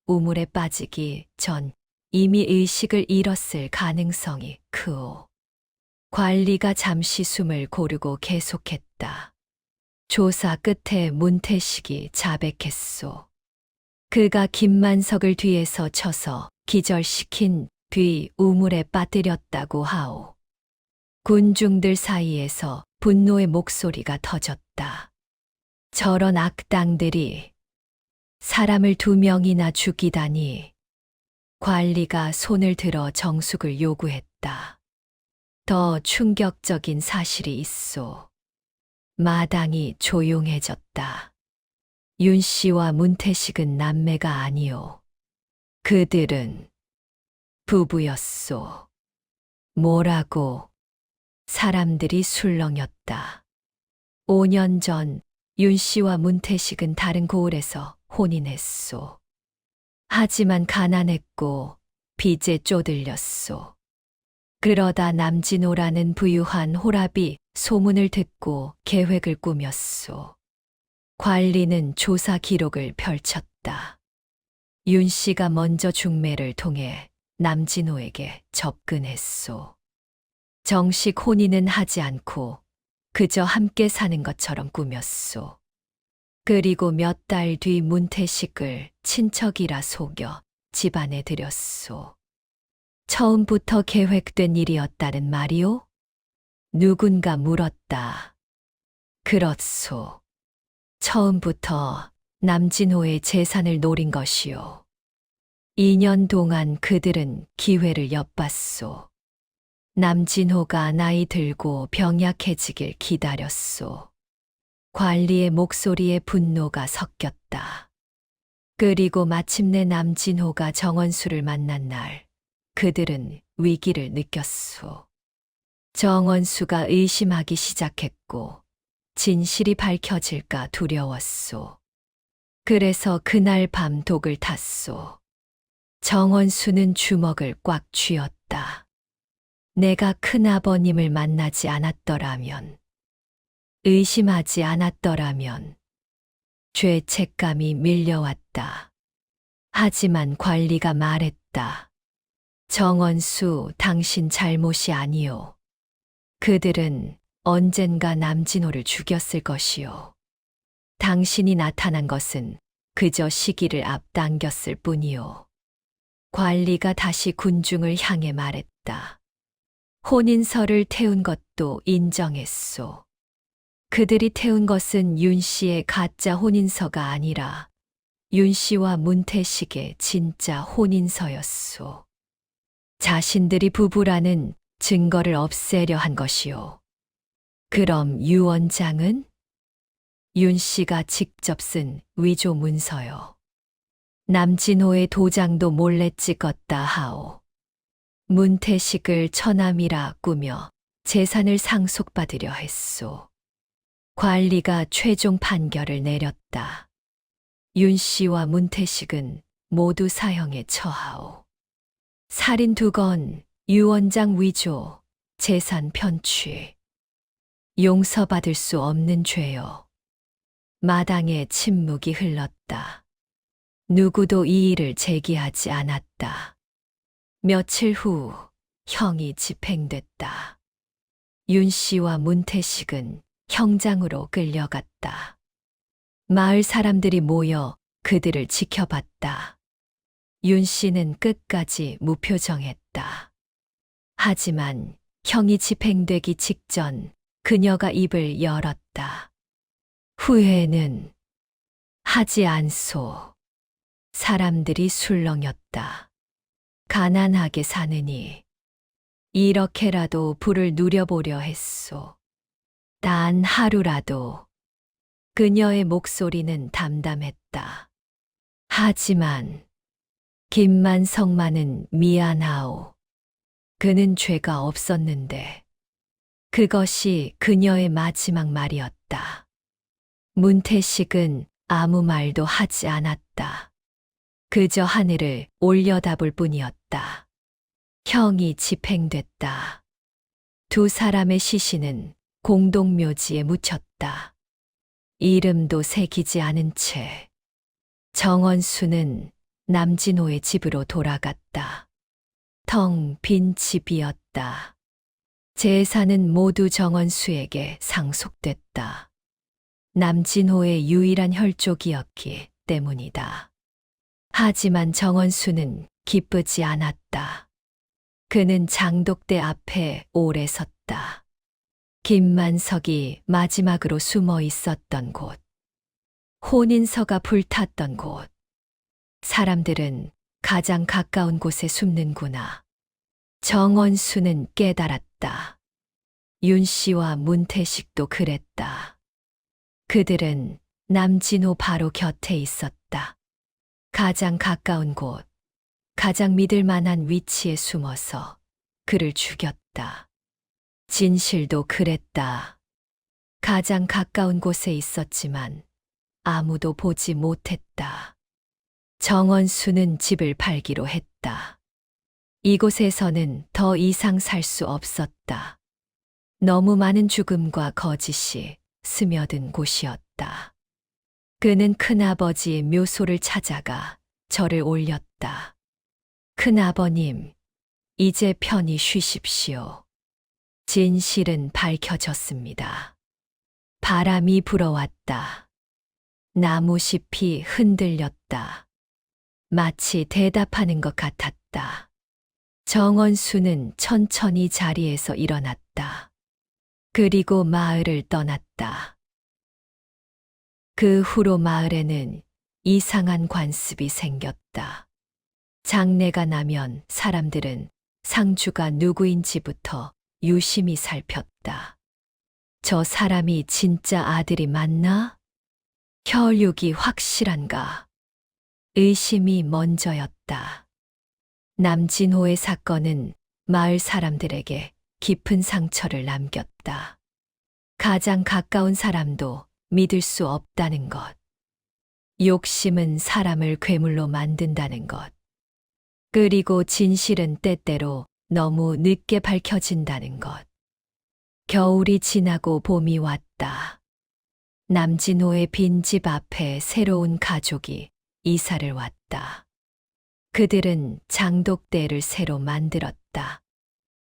우물에 빠지기 전 이미 의식을 잃었을 가능성이 크오. 관리가 잠시 숨을 고르고 계속했다. 조사 끝에 문태식이 자백했소. 그가 김만석을 뒤에서 쳐서 기절시킨 뒤 우물에 빠뜨렸다고 하오. 군중들 사이에서 분노의 목소리가 터졌다. 저런 악당들이 사람을 2명이나 죽이다니. 관리가 손을 들어 정숙을 요구했다. 더 충격적인 사실이 있소. 마당이 조용해졌다. 윤 씨와 문태식은 남매가 아니오. 그들은 부부였소. 뭐라고? 사람들이 술렁였다. 5년 전 윤 씨와 문태식은 다른 고을에서 혼인했소. 하지만 가난했고 빚에 쪼들렸소. 그러다 남진호라는 부유한 호랍이 소문을 듣고 계획을 꾸몄소. 관리는 조사 기록을 펼쳤다. 윤 씨가 먼저 중매를 통해 남진호에게 접근했소. 정식 혼인은 하지 않고 그저 함께 사는 것처럼 꾸몄소. 그리고 몇 달 뒤 문태식을 친척이라 속여 집안에 들였소. 처음부터 계획된 일이었다는 말이오? 누군가 물었다. 그렇소. 처음부터 남진호의 재산을 노린 것이오. 2년 동안 그들은 기회를 엿봤소. 남진호가 나이 들고 병약해지길 기다렸소. 관리의 목소리에 분노가 섞였다. 그리고 마침내 남진호가 정원수를 만난 날, 그들은 위기를 느꼈소. 정원수가 의심하기 시작했고, 진실이 밝혀질까 두려웠소. 그래서 그날 밤 독을 탔소. 정원수는 주먹을 꽉 쥐었다. 내가 큰아버님을 만나지 않았더라면, 의심하지 않았더라면, 죄책감이 밀려왔다. 하지만 관리가 말했다. 정원수, 당신 잘못이 아니오. 그들은 언젠가 남진호를 죽였을 것이오. 당신이 나타난 것은 그저 시기를 앞당겼을 뿐이오. 관리가 다시 군중을 향해 말했다. 혼인서를 태운 것도 인정했소. 그들이 태운 것은 윤 씨의 가짜 혼인서가 아니라 윤 씨와 문태식의 진짜 혼인서였소. 자신들이 부부라는 증거를 없애려 한 것이오. 그럼 유 원장은? 윤 씨가 직접 쓴 위조 문서요. 남진호의 도장도 몰래 찍었다 하오. 문태식을 처남이라 꾸며 재산을 상속받으려 했소. 관리가 최종 판결을 내렸다. 윤 씨와 문태식은 모두 사형에 처하오. 살인 2건, 유 원장 위조, 재산 편취. 용서받을 수 없는 죄요. 마당에 침묵이 흘렀다. 누구도 이 일을 제기하지 않았다. 며칠 후 형이 집행됐다. 윤 씨와 문태식은 형장으로 끌려갔다. 마을 사람들이 모여 그들을 지켜봤다. 윤 씨는 끝까지 무표정했다. 하지만 형이 집행되기 직전 그녀가 입을 열었다. 후회는 하지 않소. 사람들이 술렁였다. 가난하게 사느니 이렇게라도 부를 누려보려 했소. 단 하루라도. 그녀의 목소리는 담담했다. 하지만 김만성만은 미안하오. 그는 죄가 없었는데 그것이 그녀의 마지막 말이었다. 문태식은 아무 말도 하지 않았다. 그저 하늘을 올려다볼 뿐이었다. 형이 집행됐다. 2 사람의 시신은 공동묘지에 묻혔다. 이름도 새기지 않은 채 정원수는 남진호의 집으로 돌아갔다. 텅 빈 집이었다. 재산은 모두 정원수에게 상속됐다. 남진호의 유일한 혈족이었기 때문이다. 하지만 정원수는 기쁘지 않았다. 그는 장독대 앞에 오래 섰다. 김만석이 마지막으로 숨어 있었던 곳. 혼인서가 불탔던 곳. 사람들은 가장 가까운 곳에 숨는구나. 정원수는 깨달았다. 윤 씨와 문태식도 그랬다. 그들은 남진호 바로 곁에 있었다. 가장 가까운 곳, 가장 믿을 만한 위치에 숨어서 그를 죽였다. 진실도 그랬다. 가장 가까운 곳에 있었지만 아무도 보지 못했다. 정원수는 집을 팔기로 했다. 이곳에서는 더 이상 살 수 없었다. 너무 많은 죽음과 거짓이 스며든 곳이었다. 그는 큰아버지의 묘소를 찾아가 절을 올렸다. 큰아버님, 이제 편히 쉬십시오. 진실은 밝혀졌습니다. 바람이 불어왔다. 나무잎이 흔들렸다. 마치 대답하는 것 같았다. 정원수는 천천히 자리에서 일어났다. 그리고 마을을 떠났다. 그 후로 마을에는 이상한 관습이 생겼다. 장례가 나면 사람들은 상주가 누구인지부터 유심히 살폈다. 저 사람이 진짜 아들이 맞나? 혈육이 확실한가? 의심이 먼저였다. 남진호의 사건은 마을 사람들에게 깊은 상처를 남겼다. 가장 가까운 사람도 믿을 수 없다는 것. 욕심은 사람을 괴물로 만든다는 것. 그리고 진실은 때때로 너무 늦게 밝혀진다는 것. 겨울이 지나고 봄이 왔다. 남진호의 빈집 앞에 새로운 가족이 이사를 왔다. 그들은 장독대를 새로 만들었다.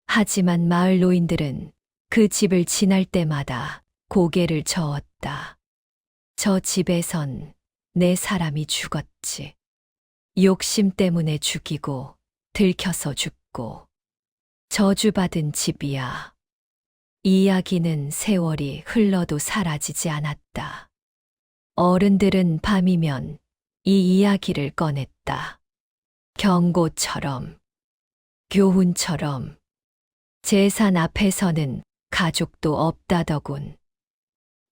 하지만 마을 노인들은 그 집을 지날 때마다 고개를 저었다. 저 집에선 내 사람이 죽었지. 욕심 때문에 죽이고 들켜서 죽고 저주받은 집이야. 이야기는 세월이 흘러도 사라지지 않았다. 어른들은 밤이면 이 이야기를 꺼냈다. 경고처럼, 교훈처럼. 재산 앞에서는 가족도 없다더군.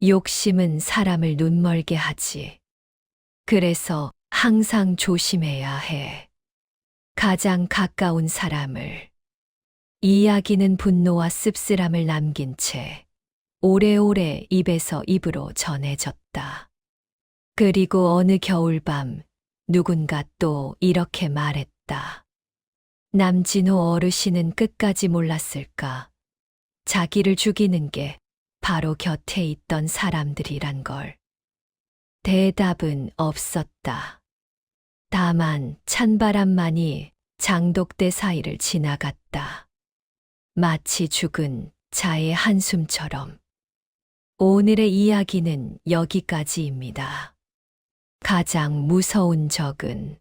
욕심은 사람을 눈멀게 하지. 그래서 항상 조심해야 해. 가장 가까운 사람을. 이야기는 분노와 씁쓸함을 남긴 채 오래오래 입에서 입으로 전해졌다. 그리고 어느 겨울밤 누군가 또 이렇게 말했다. 남진호 어르신은 끝까지 몰랐을까? 자기를 죽이는 게 바로 곁에 있던 사람들이란 걸. 대답은 없었다. 다만 찬바람만이 장독대 사이를 지나갔다. 마치 죽은 자의 한숨처럼. 오늘의 이야기는 여기까지입니다. 가장 무서운 적은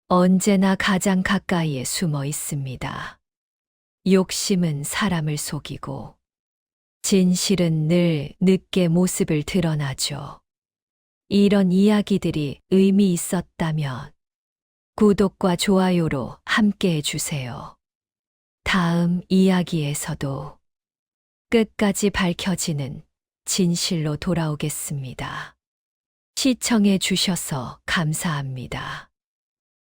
언제나 가장 가까이에 숨어 있습니다. 욕심은 사람을 속이고 진실은 늘 늦게 모습을 드러나죠. 이런 이야기들이 의미 있었다면 구독과 좋아요로 함께 해주세요. 다음 이야기에서도 끝까지 밝혀지는 진실로 돌아오겠습니다. 시청해 주셔서 감사합니다.